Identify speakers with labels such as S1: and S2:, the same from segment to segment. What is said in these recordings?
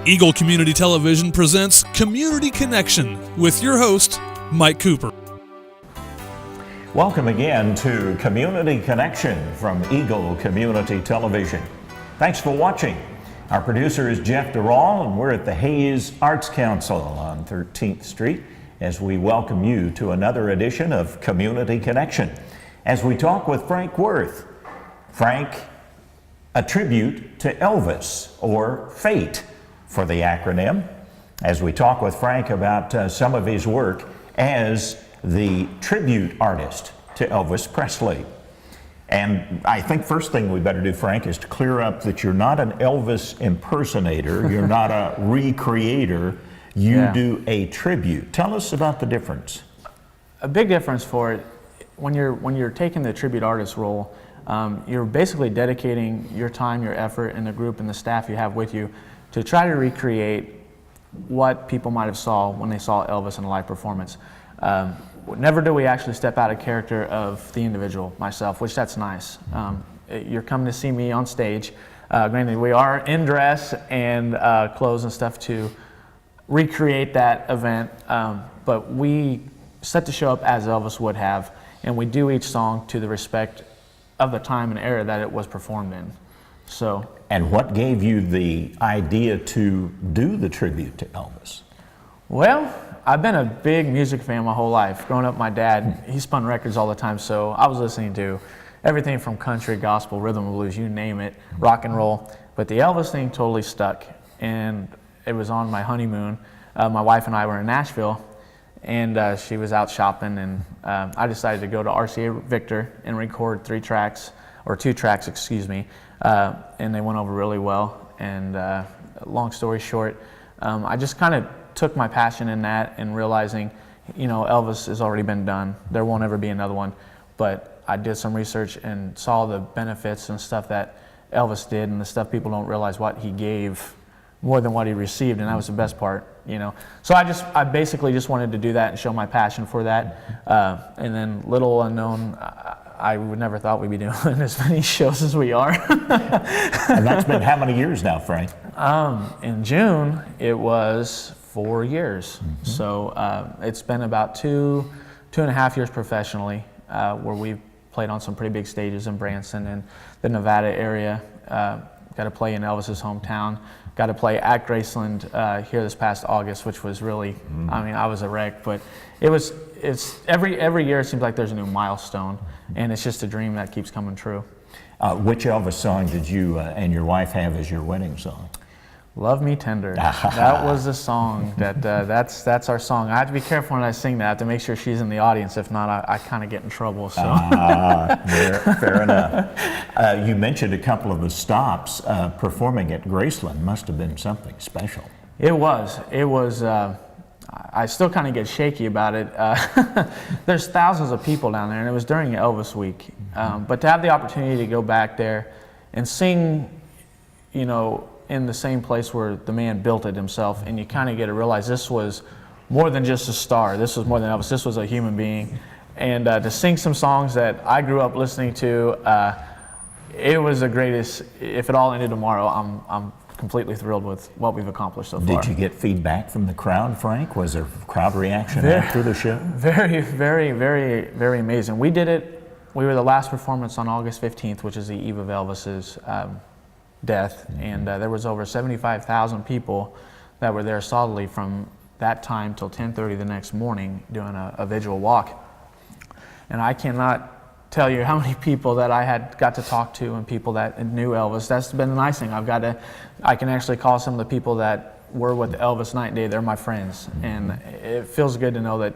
S1: Eagle Community Television presents Community Connection with your host, Mike Cooper.
S2: Welcome again to Community Connection from Eagle Community Television. Thanks for watching. Our producer is Jeff Durall, and we're at the Hayes Arts Council on 13th Street as we welcome you to another edition of Community Connection. As we talk with Frank Werth. Frank, a tribute to Elvis, or FATE for the acronym, as we talk with Frank about some of his work as the tribute artist to Elvis Presley. And I think first thing we better do, Frank, is to clear up that you're not an Elvis impersonator, you're not a recreator, you do a tribute. Tell us about the difference.
S3: A big difference for it, when you're taking the tribute artist role, you're basically dedicating your time, your effort, and the group and the staff you have with you to try to recreate what people might have saw when they saw Elvis in a live performance. Never do we actually step out of character of the individual, myself, which that's nice. You're coming to see me on stage. Granted, we are in dress and clothes and stuff to recreate that event, but we set the show up as Elvis would have, and we do each song to the respect of the time and era that it was performed in. So.
S2: And what gave you the idea to do the tribute to Elvis?
S3: Well, I've been a big music fan my whole life. Growing up, my dad, he spun records all the time, so I was listening to everything from country, gospel, rhythm and blues, you name it, rock and roll. But the Elvis thing totally stuck, and it was on my honeymoon. My wife and I were in Nashville, and she was out shopping, and I decided to go to RCA Victor and record 2 tracks, and they went over really well. And long story short, I just kind of took my passion in that and realizing, you know, Elvis has already been done. There won't ever be another one. But I did some research and saw the benefits and stuff that Elvis did, and the stuff people don't realize what he gave more than what he received, and that was the best part, you know. So I basically just wanted to do that and show my passion for that. And then little unknown, I would never thought we'd be doing as many shows as we are.
S2: And that's been how many years now, Frank?
S3: In June, it was 4 years. Mm-hmm. So it's been about 2.5 years professionally, where we've played on some pretty big stages in Branson and the Nevada area. Got to play in Elvis's hometown. Got to play at Graceland here this past August, which was really, I mean, I was a wreck, but it's every year it seems like there's a new milestone, and it's just a dream that keeps coming true.
S2: Which Elvis song did you and your wife have as your wedding song?
S3: Love Me Tender. That was the song that's our song. I have to be careful when I sing that. I have to make sure she's in the audience. If not, I kind of get in trouble. So.
S2: Fair enough. You mentioned a couple of the stops. Performing at Graceland must have been something special.
S3: It was. I still kind of get shaky about it. There's thousands of people down there, and it was during Elvis week. But to have the opportunity to go back there and sing, you know, in the same place where the man built it himself, and you kind of get to realize this was more than just a star. This was more than Elvis. This was a human being. And to sing some songs that I grew up listening to, it was the greatest. If it all ended tomorrow, I'm completely thrilled with what we've accomplished so far.
S2: Did you get feedback from the crowd, Frank? Was there crowd reaction after the show?
S3: Very, very, very, very amazing. We did it. We were the last performance on August 15th, which is the eve of Elvis's death, and there was over 75,000 people that were there solidly from that time till 10:30 the next morning doing a vigil walk. And I cannot tell you how many people that I had got to talk to and people that knew Elvis. That's been the nice thing. I can actually call some of the people that were with Elvis night and day. They're my friends, and it feels good to know that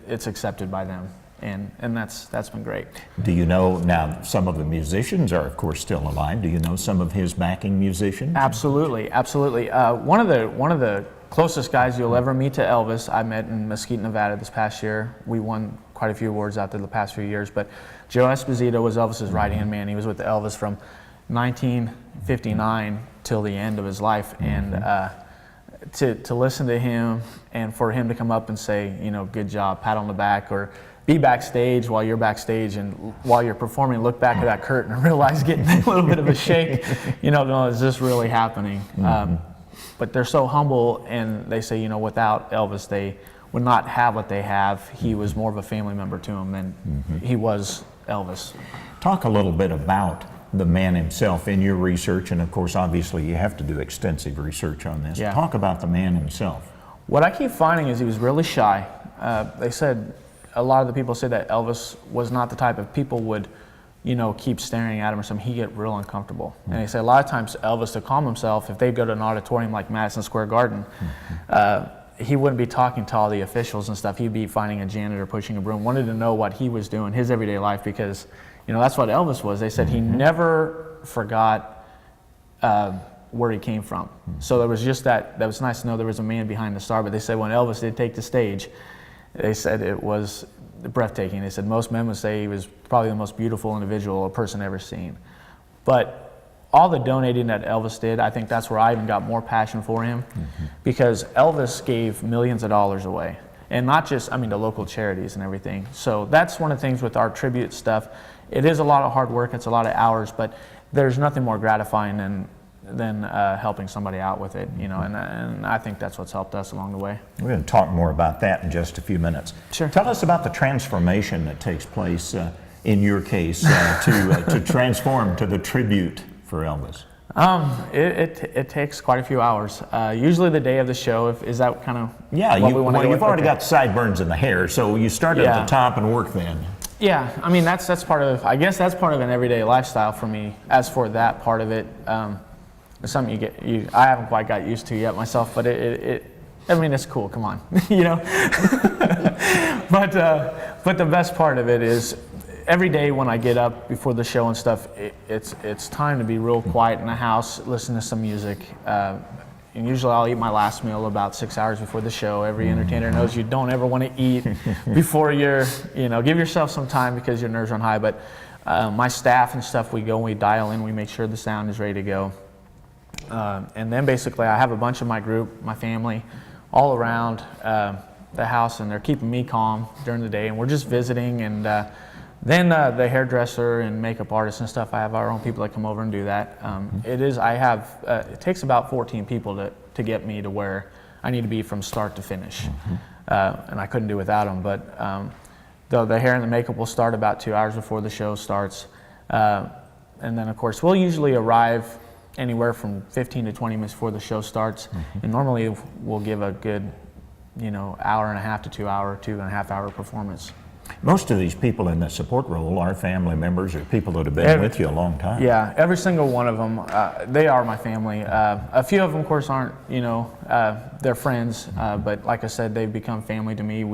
S3: it's accepted by them. And that's been great.
S2: Do you know, now some of the musicians are of course still alive. Do you know some of his backing musicians?
S3: Absolutely. One of the closest guys you'll ever meet to Elvis, I met in Mesquite, Nevada this past year. We won quite a few awards out there the past few years, but Joe Esposito was Elvis's right-hand man. He was with Elvis from 1959 till the end of his life, and to listen to him and for him to come up and say, you know, good job, pat on the back, or be backstage while you're backstage, and while you're performing, look back at that curtain and realize getting a little bit of a shake, you know, no, is this really happening? but they're so humble, and they say, without Elvis, they would not have what they have. He was more of a family member to them than he was Elvis.
S2: Talk a little bit about the man himself in your research, and of course, obviously, you have to do extensive research on this.
S3: Yeah.
S2: Talk about the man himself.
S3: What I keep finding is he was really shy. They said, a lot of the people say that Elvis was not the type of people would, keep staring at him or something. He'd get real uncomfortable. And they say a lot of times Elvis, to calm himself, if they go to an auditorium like Madison Square Garden, he wouldn't be talking to all the officials and stuff. He'd be finding a janitor, pushing a broom, wanted to know what he was doing, his everyday life, because, that's what Elvis was. They said he never forgot where he came from. So there was just that was nice to know there was a man behind the star. But they said when Elvis did take the stage, they said it was breathtaking. They said most men would say he was probably the most beautiful individual a person ever seen. But all the donating that Elvis did, I think that's where I even got more passion for him, because Elvis gave millions of dollars away. And not just, to local charities and everything. So that's one of the things with our tribute stuff. It is a lot of hard work, it's a lot of hours, but there's nothing more gratifying than helping somebody out with it, and I think that's what's helped us along the way.
S2: We're going to talk more about that in just a few minutes.
S3: Sure.
S2: Tell us about the transformation that takes place in your case to transform to the tribute for Elvis.
S3: It takes quite a few hours. Usually the day of the show, is that kind of
S2: what we want to do? You've already got sideburns in the hair, so you start at the top and work then.
S3: Yeah, that's part of, I guess that's part of an everyday lifestyle for me. As for that part of it, it's something I haven't quite got used to yet myself, but it's cool, come on, But the best part of it is every day when I get up before the show and stuff, it's time to be real quiet in the house, listen to some music. And usually I'll eat my last meal about 6 hours before the show. Every entertainer knows you don't ever want to eat before give yourself some time because your nerves are on high. But my staff and stuff, we go and we dial in, we make sure the sound is ready to go. And then basically I have a bunch of my group, my family, all around the house, and they're keeping me calm during the day, and we're just visiting. And then the hairdresser and makeup artists and stuff, I have our own people that come over and do that. It takes about 14 people to get me to where I need to be from start to finish. And I couldn't do without them. But the hair and the makeup will start about 2 hours before the show starts. And then, of course, we'll usually arrive anywhere from 15 to 20 minutes before the show starts. And normally we'll give a good, hour and a half to 2 hour, 2.5 hour performance.
S2: Most of these people in the support role are family members or people that have been with you a long time.
S3: Yeah, every single one of them, they are my family. A few of them, of course, aren't, they're friends, but like I said, they've become family to me.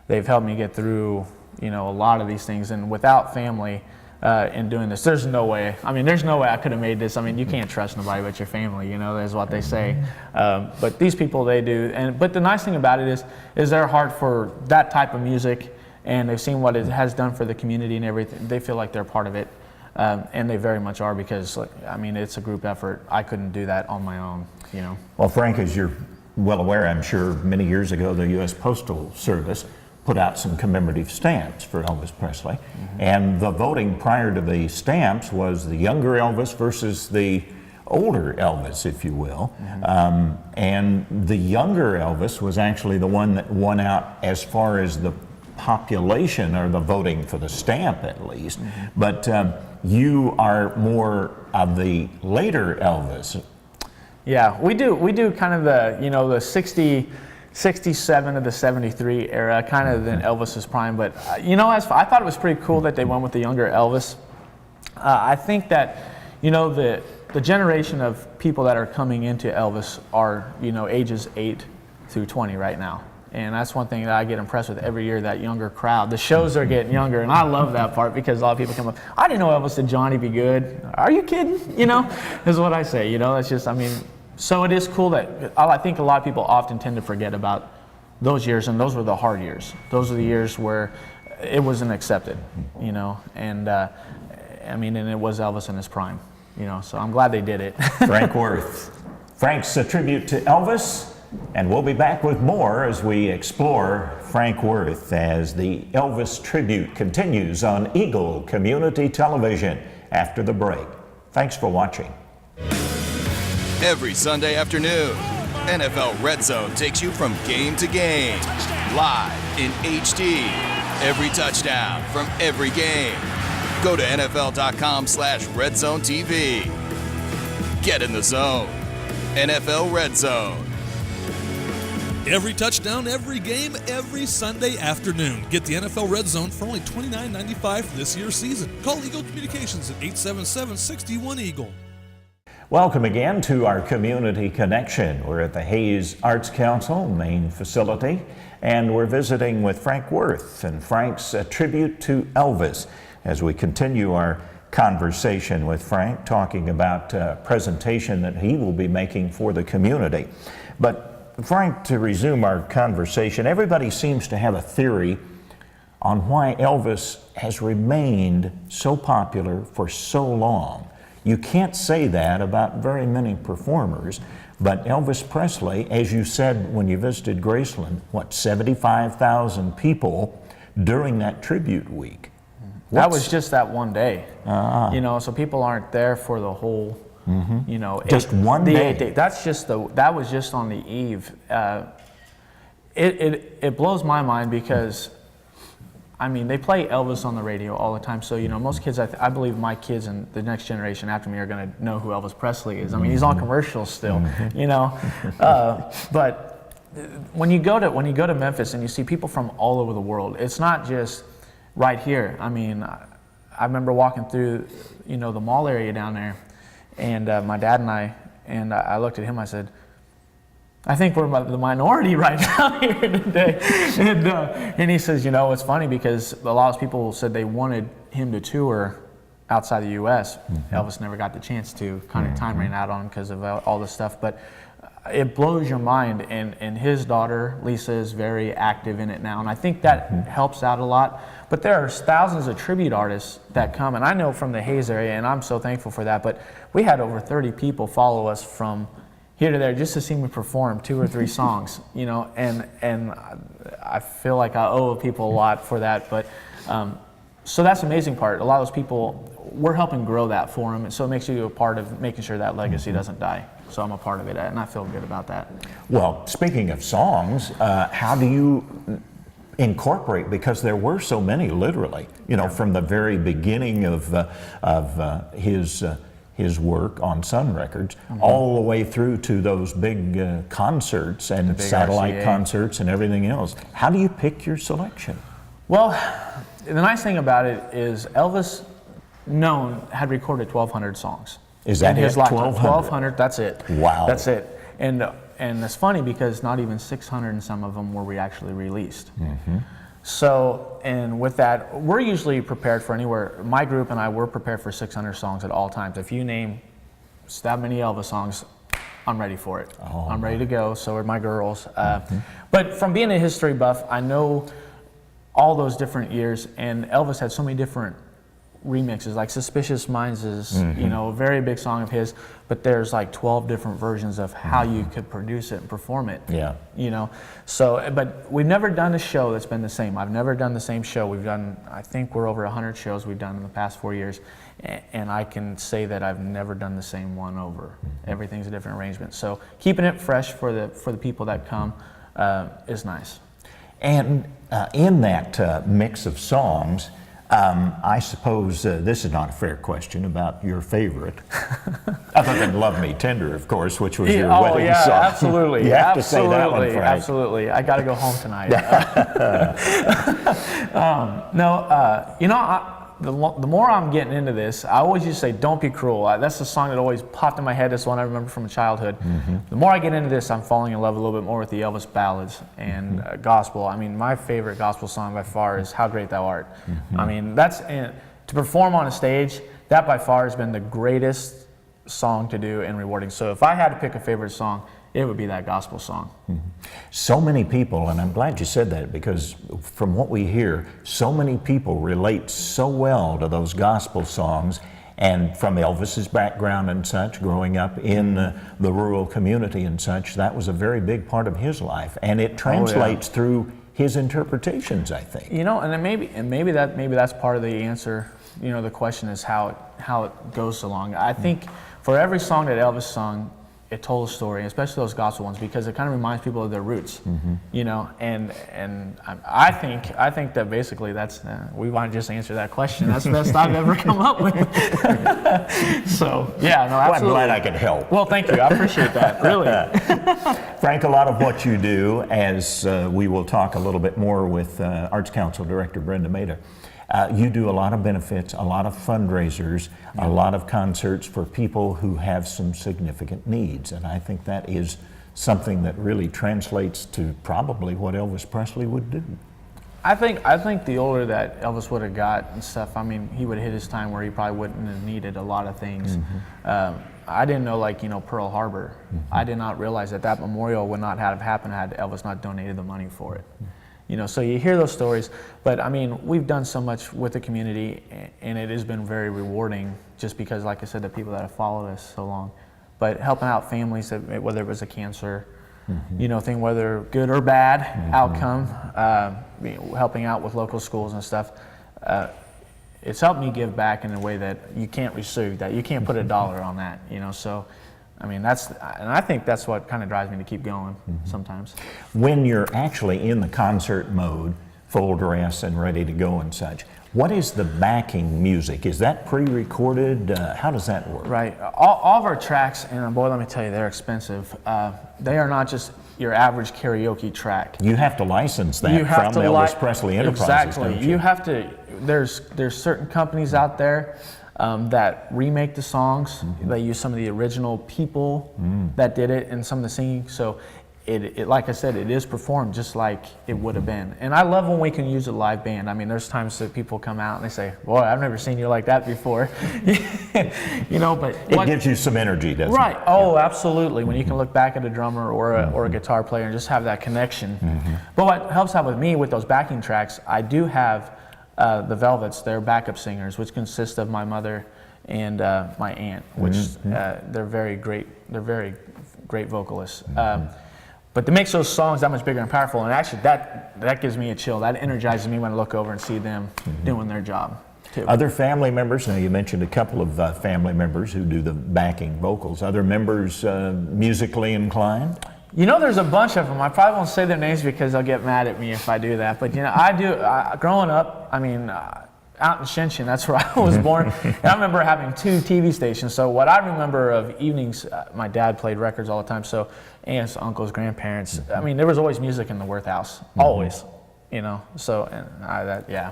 S3: They've helped me get through, a lot of these things, and without family in doing this, there's no way I could have made this. You can't trust nobody but your family, is what they say. But these people, they do. But the nice thing about it is their heart for that type of music, and they've seen what it has done for the community and everything. They feel like they're part of it, and they very much are, because it's a group effort. I couldn't do that on my own,
S2: Well, Frank, as you're well aware, I'm sure, many years ago, the U.S. Postal Service put out some commemorative stamps for Elvis Presley. And the voting prior to the stamps was the younger Elvis versus the older Elvis, if you will. And the younger Elvis was actually the one that won out as far as the population, or the voting for the stamp at least. But you are more of the later Elvis. Yeah,
S3: we do kind of the 67 to the 73 era, kind of in Elvis's prime. But I thought it was pretty cool that they went with the younger Elvis. I think that the generation of people that are coming into Elvis are ages 8 through 20 right now. And that's one thing that I get impressed with every year, that younger crowd. The shows are getting younger, and I love that part, because a lot of people come up, I didn't know Elvis did Johnny Be Good. Are you kidding? Is what I say. It's just, so it is cool that I think a lot of people often tend to forget about those years, and those were the hard years. Those are the years where it wasn't accepted, and and it was Elvis in his prime, so I'm glad they did it.
S2: Frank Werth. Frank's a tribute to Elvis. And we'll be back with more as we explore Frank Werth as the Elvis tribute continues on Eagle Community Television after the break. Thanks for watching.
S4: Every Sunday afternoon, NFL Red Zone takes you from game to game, live in HD. Every touchdown from every game. Go to NFL.com/RedZoneTV. Get in the zone. NFL Red Zone.
S1: Every touchdown, every game, every Sunday afternoon. Get the NFL Red Zone for only $29.95 for this year's season. Call Eagle Communications at 877-61-EAGLE.
S2: Welcome again to our Community Connection. We're at the Hayes Arts Council main facility, and we're visiting with Frank Werth and Frank's tribute to Elvis as we continue our conversation with Frank, talking about a presentation that he will be making for the community. But Frank, to resume our conversation, everybody seems to have a theory on why Elvis has remained so popular for so long. You can't say that about very many performers, but Elvis Presley, as you said when you visited Graceland, 75,000 people during that tribute week.
S3: That was just that one day, so people aren't there for the whole,
S2: just one day.
S3: 8 days. That was just on the eve. It blows my mind because, they play Elvis on the radio all the time. So, most kids, I believe my kids and the next generation after me are going to know who Elvis Presley is. He's on commercials still, but when you go to Memphis and you see people from all over the world, it's not just right here. I remember walking through, the mall area down there, and my dad and I looked at him. I said, I think we're the minority right now here today. And he says, it's funny because a lot of people said they wanted him to tour outside the U.S. Elvis never got the chance to. Kind of time ran out on him because of all this stuff. But it blows your mind. And his daughter, Lisa, is very active in it now. And I think that helps out a lot. But there are thousands of tribute artists that come. And I know from the Hayes area, and I'm so thankful for that. But we had over 30 people follow us from here to there just to see me perform 2 or 3 songs, and I feel like I owe people a lot for that. But so that's the amazing part. A lot of those people, we're helping grow that for them, and so it makes you a part of making sure that legacy doesn't die. So I'm a part of it, and I feel good about that. Well,
S2: speaking of songs, how do you incorporate, because there were so many, literally, from the very beginning of his work on Sun Records, all the way through to those big concerts and satellite concerts and everything else. How do you pick your selection?
S3: Well, the nice thing about it is Elvis had recorded 1,200 songs.
S2: Is that
S3: in his lifetime?
S2: 1,200?
S3: That's it.
S2: Wow.
S3: That's it. And it's funny because not even 600 and some of them were actually released. So, and with that, we're usually prepared for anywhere. My group and I, we're prepared for 600 songs at all times. If you name that many Elvis songs, I'm ready for it. I'm ready to go. So are my girls. But from being a history buff, I know all those different years, and Elvis had so many different remixes. Like Suspicious Minds is, a very big song of his, but there's like 12 different versions of how you could produce it and perform it. So, but we've never done a show that's been the same. I've never done the same show. I think we're over 100 shows we've done in the past 4 years, and I can say that I've never done the same one over. Everything's a different arrangement. So keeping it fresh for the people that come is nice.
S2: And in that mix of songs, I suppose this is not a fair question about your favorite, other than Love Me Tender, of course, which was your wedding song.
S3: Absolutely.
S2: You have to say that one, Frank.
S3: Absolutely. I got to go home tonight. The more I'm getting into this, I always used to say, don't be cruel. That's the song that always popped in my head. That's one I remember from childhood. The more I get into this, I'm falling in love a little bit more with the Elvis ballads and gospel. My favorite gospel song by far is How Great Thou Art. That's to perform on a stage, that by far has been the greatest song to do and rewarding. So if I had to pick a favorite song, it would be that gospel song.
S2: So many people, and I'm glad you said that, because from what we hear, so many people relate so well to those gospel songs, and from Elvis's background and such, growing up in the rural community and such, that was a very big part of his life, and it translates through his interpretations, I think.
S3: And maybe that's part of the answer. The question is how it goes along. I think for every song that Elvis sung, it told a story, especially those gospel ones, because it kind of reminds people of their roots, you know. And I think that basically that's we want to just answer that question. That's the best I've ever come up with. So yeah, no, absolutely.
S2: Well, I'm glad I could help.
S3: Well, thank you. I appreciate that. Really.
S2: Frank, a lot of what you do, as we will talk a little bit more with Arts Council Director Brenda Maida, you do a lot of benefits, a lot of fundraisers, a lot of concerts for people who have some significant needs. And I think that is something that really translates to probably what Elvis Presley would do.
S3: I think the older that Elvis would have got and stuff, I mean, he would have hit his time where he probably wouldn't have needed a lot of things. I didn't know, like, you know, Pearl Harbor. I did not realize that that memorial would not have happened had Elvis not donated the money for it. You know, so you hear those stories, but I mean, we've done so much with the community, and it has been very rewarding just because, like I said, the people that have followed us so long. But helping out families, whether it was a cancer, you know, thing, whether good or bad outcome, helping out with local schools and stuff, it's helped me give back in a way that you can't receive, that you can't put a dollar on that, you know, so. I mean, and I think that's what kind of drives me to keep going sometimes. When
S2: you're actually in the concert mode, full dress and ready to go and such, what is the backing music? Is that pre-recorded? How does that work?
S3: Right. All of our tracks, and boy, let me tell you, they're expensive. They are not just your average karaoke track.
S2: You have to license that from Elvis Presley Enterprises. Exactly.
S3: Don't you have to. There's certain companies out there that remake the songs. They use some of the original people that did it and some of the singing. So it like I said, it is performed just like it would have been. And I love when we can use a live band. I mean, there's times that people come out and they say, boy, I've never seen you like that before. You know, but
S2: it gives you some energy, doesn't it?
S3: Right. Oh, absolutely. When you can look back at a drummer or a guitar player and just have that connection. But what helps out with me with those backing tracks, I do have the Velvets, they're backup singers, which consist of my mother and my aunt, which they're very great vocalists. But to make those songs that much bigger and powerful, and actually that gives me a chill. That energizes me when I look over and see them doing their job too.
S2: Other family members, now you mentioned a couple of family members who do the backing vocals. Other members musically inclined?
S3: You know, there's a bunch of them. I probably won't say their names because they'll get mad at me if I do that. But, you know, I do. Growing up, I mean, out in Shinshin, that's where I was born. And I remember having 2 TV stations. So what I remember of evenings, my dad played records all the time. So aunts, uncles, grandparents. I mean, there was always music in the Werth house. Always. You know, so yeah,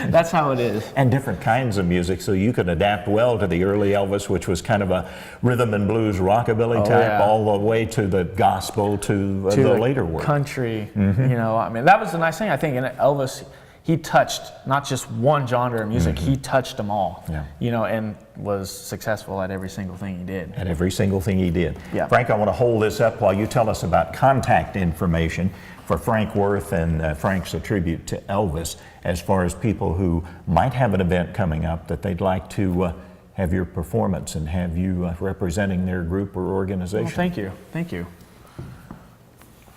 S3: that's how it is.
S2: And different kinds of music, so you could adapt well to the early Elvis, which was kind of a rhythm and blues rockabilly type, all the way to the gospel to the later work.
S3: Country, you know, I mean, that was the nice thing, I think, in Elvis, he touched not just one genre of music, he touched them all, you know, and was successful at every single thing he did.
S2: At every single thing he did.
S3: Yeah.
S2: Frank, I want to hold this up while you tell us about contact information for Frank Werth and Frank's A Tribute to Elvis, as far as people who might have an event coming up that they'd like to have your performance and have you representing their group or organization.
S3: Well, thank you. Thank you.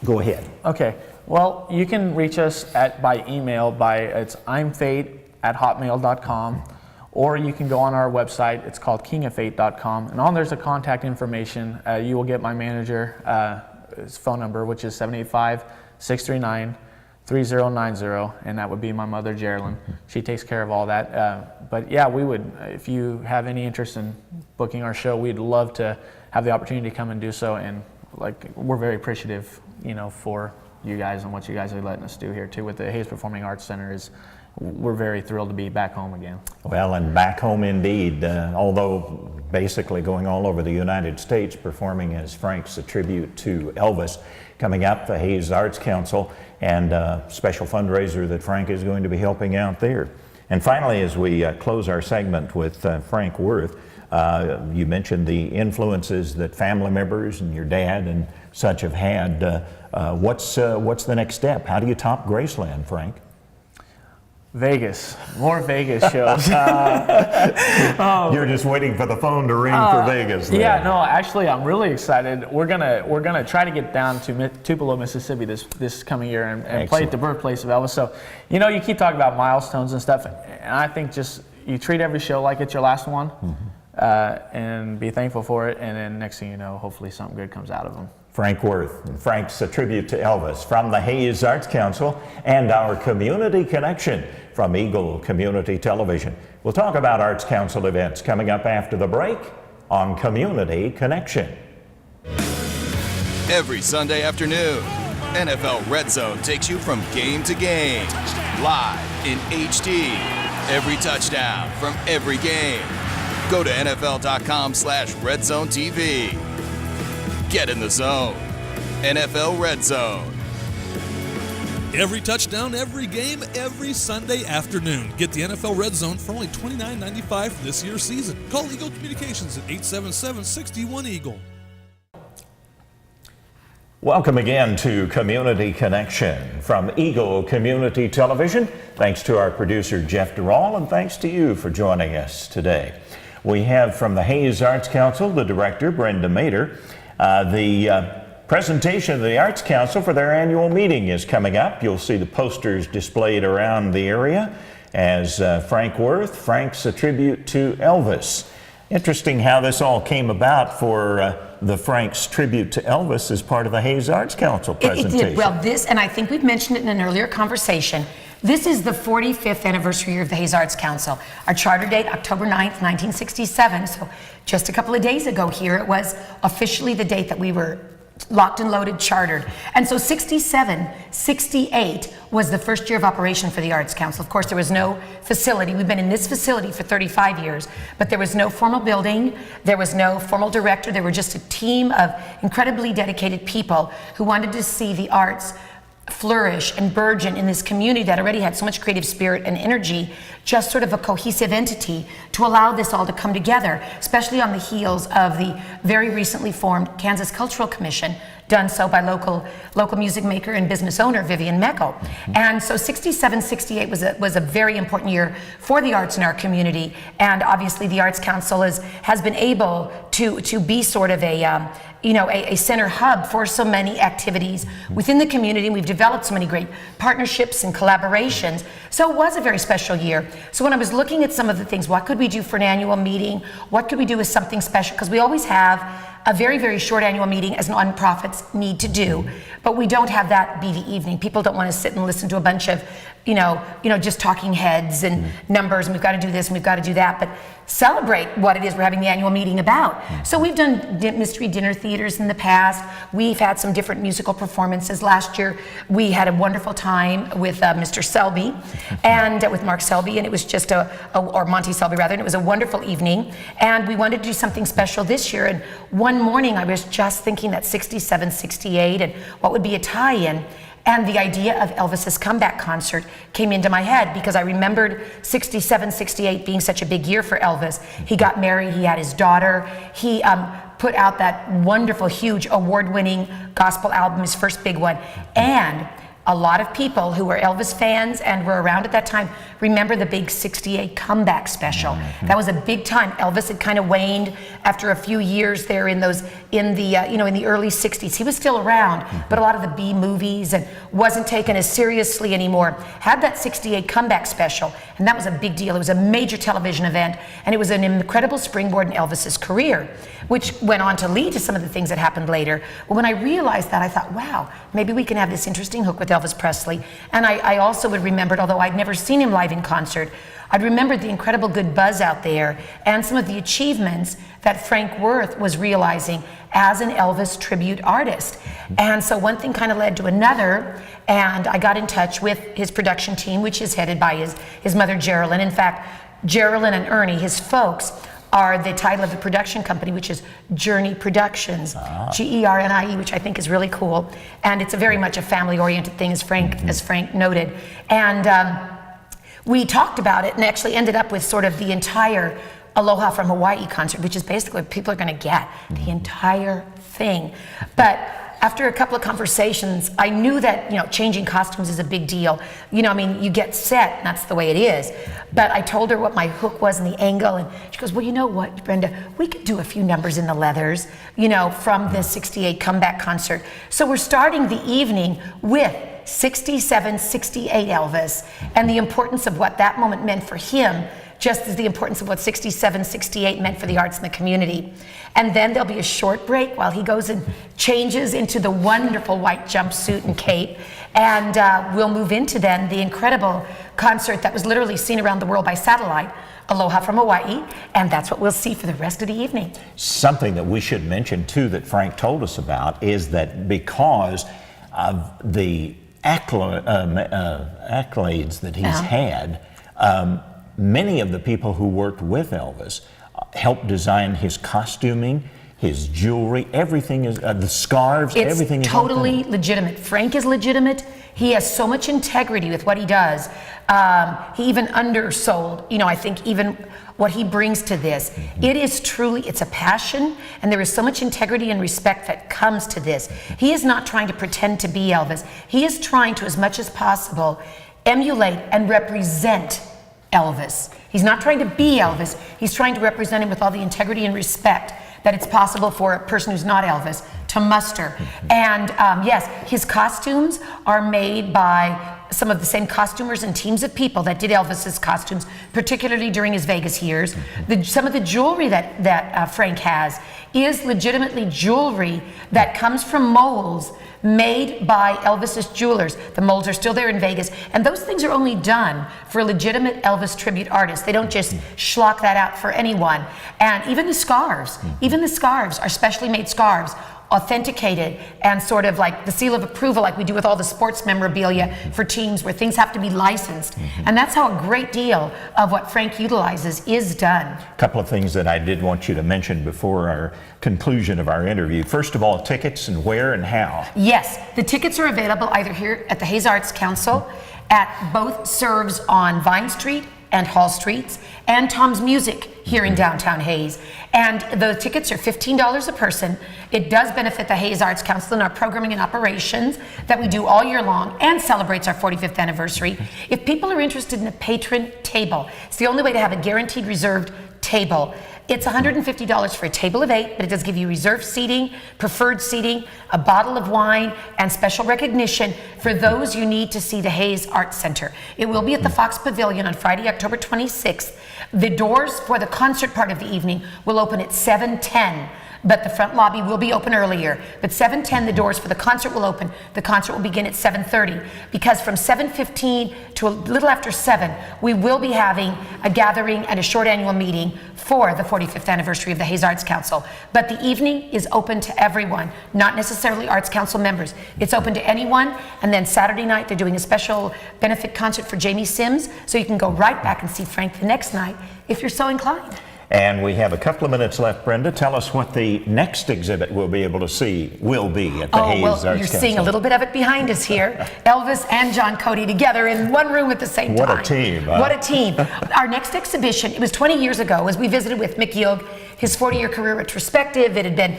S2: Go ahead.
S3: Okay. Well, you can reach us by email it's imfate@hotmail.com, or you can go on our website. It's called kingofate.com, and on there's a contact information. You will get my manager, his phone number, which is 785-639-3090, and that would be my mother, Geraldine. She takes care of all that. But yeah, we would, if you have any interest in booking our show, we'd love to have the opportunity to come and do so. And like, we're very appreciative, you know, for you guys and what you guys are letting us do here too with the Hayes Performing Arts Center. We're very thrilled to be back home again.
S2: Well, and back home indeed, although basically going all over the United States performing as Frank's A Tribute to Elvis. Coming up, the Hayes Arts Council and a special fundraiser that Frank is going to be helping out there. And finally, as we close our segment with Frank Werth, you mentioned the influences that family members and your dad and such have had. What's the next step? How do you top Graceland, Frank?
S3: Vegas, more Vegas shows.
S2: You're just waiting for the phone to ring for Vegas. Then.
S3: Yeah, no, actually, I'm really excited. We're gonna try to get down to Tupelo, Mississippi this coming year and play at the birthplace of Elvis. So, you know, you keep talking about milestones and stuff, and I think just you treat every show like it's your last one. and be thankful for it. And then next thing you know, hopefully something good comes out of them.
S2: Frank Werth. And Frank's a tribute to Elvis from the Hayes Arts Council and our Community Connection from Eagle Community Television. We'll talk about Arts Council events coming up after the break on Community Connection.
S4: Every Sunday afternoon, NFL Red Zone takes you from game to game. Live in HD. Every touchdown from every game. Go to NFL.com/RedZoneTV. Get in the zone. NFL Red Zone.
S1: Every touchdown, every game, every Sunday afternoon. Get the NFL Red Zone for only $29.95 for this year's season. Call Eagle Communications at 877-61-EAGLE.
S2: Welcome again to Community Connection from Eagle Community Television. Thanks to our producer, Jeff Durall, and thanks to you for joining us today. We have from the Hayes Arts Council, the director, Brenda Mader. The presentation of the Arts Council for their annual meeting is coming up. You'll see the posters displayed around the area as Frank Werth. Frank's a tribute to Elvis. Interesting how this all came about for the Frank's tribute to Elvis as part of the Hayes Arts Council presentation.
S5: It did. Well, and I think we've mentioned it in an earlier conversation, this is the 45th anniversary year of the Hayes Arts Council. Our charter date, October 9th, 1967. So just a couple of days ago here, it was officially the date that we were locked and loaded, chartered. And so 67, 68 was the first year of operation for the Arts Council. Of course, there was no facility. We've been in this facility for 35 years, but there was no formal building. There was no formal director. There were just a team of incredibly dedicated people who wanted to see the arts flourish and burgeon in this community that already had so much creative spirit and energy, just sort of a cohesive entity to allow this all to come together, especially on the heels of the very recently formed Kansas Cultural Commission, done so by local music maker and business owner Vivian Meckel. And so 67, 68 was a very important year for the arts in our community, and obviously the Arts Council has been able to be sort of a center hub for so many activities within the community. We've developed so many great partnerships and collaborations. So it was a very special year. So when I was looking at some of the things, what could we do for an annual meeting? What could we do as something special? Because we always have a very, very short annual meeting as nonprofits need to do, but we don't have that be the evening. People don't want to sit and listen to a bunch of, just talking heads and numbers, and we've got to do this and we've got to do that, but celebrate what it is we're having the annual meeting about. So we've done mystery dinner theaters in the past. We've had some different musical performances. Last year, we had a wonderful time with Mr. Selby and with Mark Selby, and it was just or Monty Selby rather, and it was a wonderful evening. And we wanted to do something special this year. And one morning, I was just thinking that 67, 68, and what would be a tie-in. And the idea of Elvis's comeback concert came into my head because I remembered 67, 68 being such a big year for Elvis. He got married, he had his daughter, he put out that wonderful, huge, award-winning gospel album, his first big one. And a lot of people who were Elvis fans and were around at that time remember the big 68 comeback special. That was a big time. Elvis had kind of waned after a few years there in the early 60s. He was still around, but a lot of the B movies and wasn't taken as seriously anymore. Had that 68 comeback special, and that was a big deal. It was a major television event, and it was an incredible springboard in Elvis's career, which went on to lead to some of the things that happened later. But when I realized that, I thought, wow, maybe we can have this interesting hook with Elvis Presley. And I also would remember, although I'd never seen him live in concert, I'd remembered the incredible good buzz out there and some of the achievements that Frank Werth was realizing as an Elvis tribute artist. And so one thing kind of led to another, and I got in touch with his production team, which is headed by his mother, Geraldine. In fact, Geraldine and Ernie, his folks, are the title of the production company, which is Journey Productions, Gernie, which I think is really cool. And it's very much a family-oriented thing, as Frank noted. And we talked about it and actually ended up with sort of the entire Aloha from Hawaii concert, which is basically what people are going to get, the entire thing. But after a couple of conversations, I knew that, changing costumes is a big deal. You get set, and that's the way it is. But I told her what my hook was and the angle, and she goes, well, you know what, Brenda, we could do a few numbers in the leathers, from the 68 comeback concert. So we're starting the evening with 67, 68 Elvis, and the importance of what that moment meant for him just as the importance of what 67, 68 meant for the arts in the community. And then there'll be a short break while he goes and changes into the wonderful white jumpsuit and cape. And we'll move into then the incredible concert that was literally seen around the world by satellite, Aloha from Hawaii, and that's what we'll see for the rest of the evening.
S2: Something that we should mention too that Frank told us about is that because of the accolades that he's had, many of the people who worked with Elvis helped design his costuming, his jewelry, everything is, the scarves, everything is
S5: totally legitimate. Frank is legitimate. He has so much integrity with what he does. He even undersold, I think even what he brings to this. It is truly, it's a passion, and there is so much integrity and respect that comes to this. He is not trying to pretend to be Elvis. He is trying to, as much as possible, emulate and represent Elvis. He's not trying to be Elvis. He's trying to represent him with all the integrity and respect that it's possible for a person who's not Elvis to muster. And yes, his costumes are made by some of the same costumers and teams of people that did Elvis's costumes, particularly during his Vegas years. Some of the jewelry that Frank has is legitimately jewelry that comes from molds made by Elvis's jewelers. The molds are still there in Vegas, and those things are only done for a legitimate Elvis tribute artist. They don't just schlock that out for anyone. And even the scarves are specially made scarves, authenticated and sort of like the seal of approval, like we do with all the sports memorabilia for teams where things have to be licensed. And that's how a great deal of what Frank utilizes is done.
S2: A couple of things that I did want you to mention before our conclusion of our interview. First of all, tickets and where and how.
S5: Yes, the tickets are available either here at the Hayes Arts Council, at both serves on Vine Street and Hall Streets, and Tom's Music here in downtown Hayes. And the tickets are $15 a person. It does benefit the Hayes Arts Council and our programming and operations that we do all year long and celebrates our 45th anniversary. If people are interested in a patron table, it's the only way to have a guaranteed reserved table. It's $150 for a table of 8, but it does give you reserved seating, preferred seating, a bottle of wine, and special recognition for those you need to see the Hayes Arts Center. It will be at the Fox Pavilion on Friday, October 26th. The doors for the concert part of the evening will open at 7:10. But the front lobby will be open earlier. But 7:10, the doors for the concert will open. The concert will begin at 7:30, because from 7:15 to a little after 7, we will be having a gathering and a short annual meeting for the 45th anniversary of the Hayes Arts Council. But the evening is open to everyone, not necessarily Arts Council members. It's open to anyone. And then Saturday night, they're doing a special benefit concert for Jamie Sims, so you can go right back and see Frank the next night if you're so inclined.
S2: And we have a couple of minutes left. Brenda, tell us what the next exhibit we'll be able to see will be at the Hayes Arts Council.
S5: You're seeing a little bit of it behind us here. Elvis and John Cody together in one room at the same time.
S2: What a team. Huh?
S5: What a team. Our next exhibition, it was 20 years ago, as we visited with Mick Yilg, his 40-year career retrospective. It had been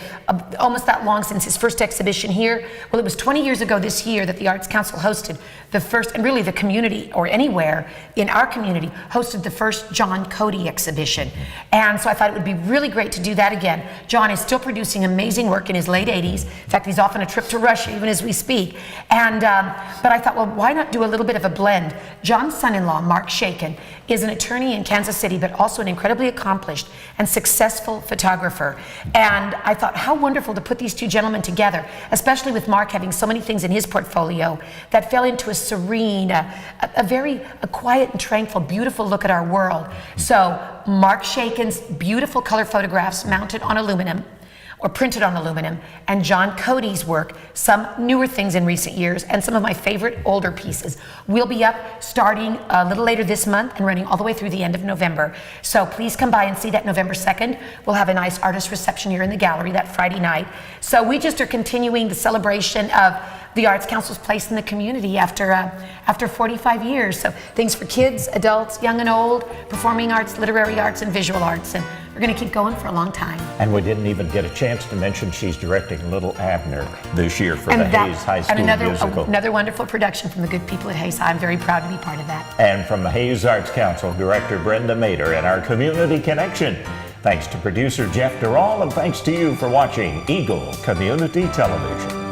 S5: almost that long since his first exhibition here. Well, it was 20 years ago this year that the Arts Council hosted the first, and really the community, or anywhere in our community, hosted the first John Cody exhibition. And so I thought it would be really great to do that again. John is still producing amazing work in his late 80s. In fact, he's off on a trip to Russia even as we speak. And but I thought, well, why not do a little bit of a blend? John's son-in-law, Mark Shaken, is an attorney in Kansas City, but also an incredibly accomplished and successful photographer. And I thought, how wonderful to put these two gentlemen together, especially with Mark having so many things in his portfolio that fell into a serene, a quiet and tranquil, beautiful look at our world. So Mark Shaken's beautiful color photographs mounted on aluminum, or printed on aluminum, and John Cody's work, some newer things in recent years, and some of my favorite older pieces, will be up starting a little later this month and running all the way through the end of November. So please come by and see that November 2nd. We'll have a nice artist reception here in the gallery that Friday night. So we just are continuing the celebration of the Arts Council's place in the community after 45 years. So things for kids, adults, young and old, performing arts, literary arts, and visual arts. And we're going to keep going for a long time.
S2: And we didn't even get a chance to mention she's directing Little Abner this year for the Hayes High School musical.
S5: Another wonderful production from the good people at Hayes. I'm very proud to be part of that.
S2: And from the Hayes Arts Council, Director Brenda Mader and our Community Connection. Thanks to producer Jeff Durall, and thanks to you for watching Eagle Community Television.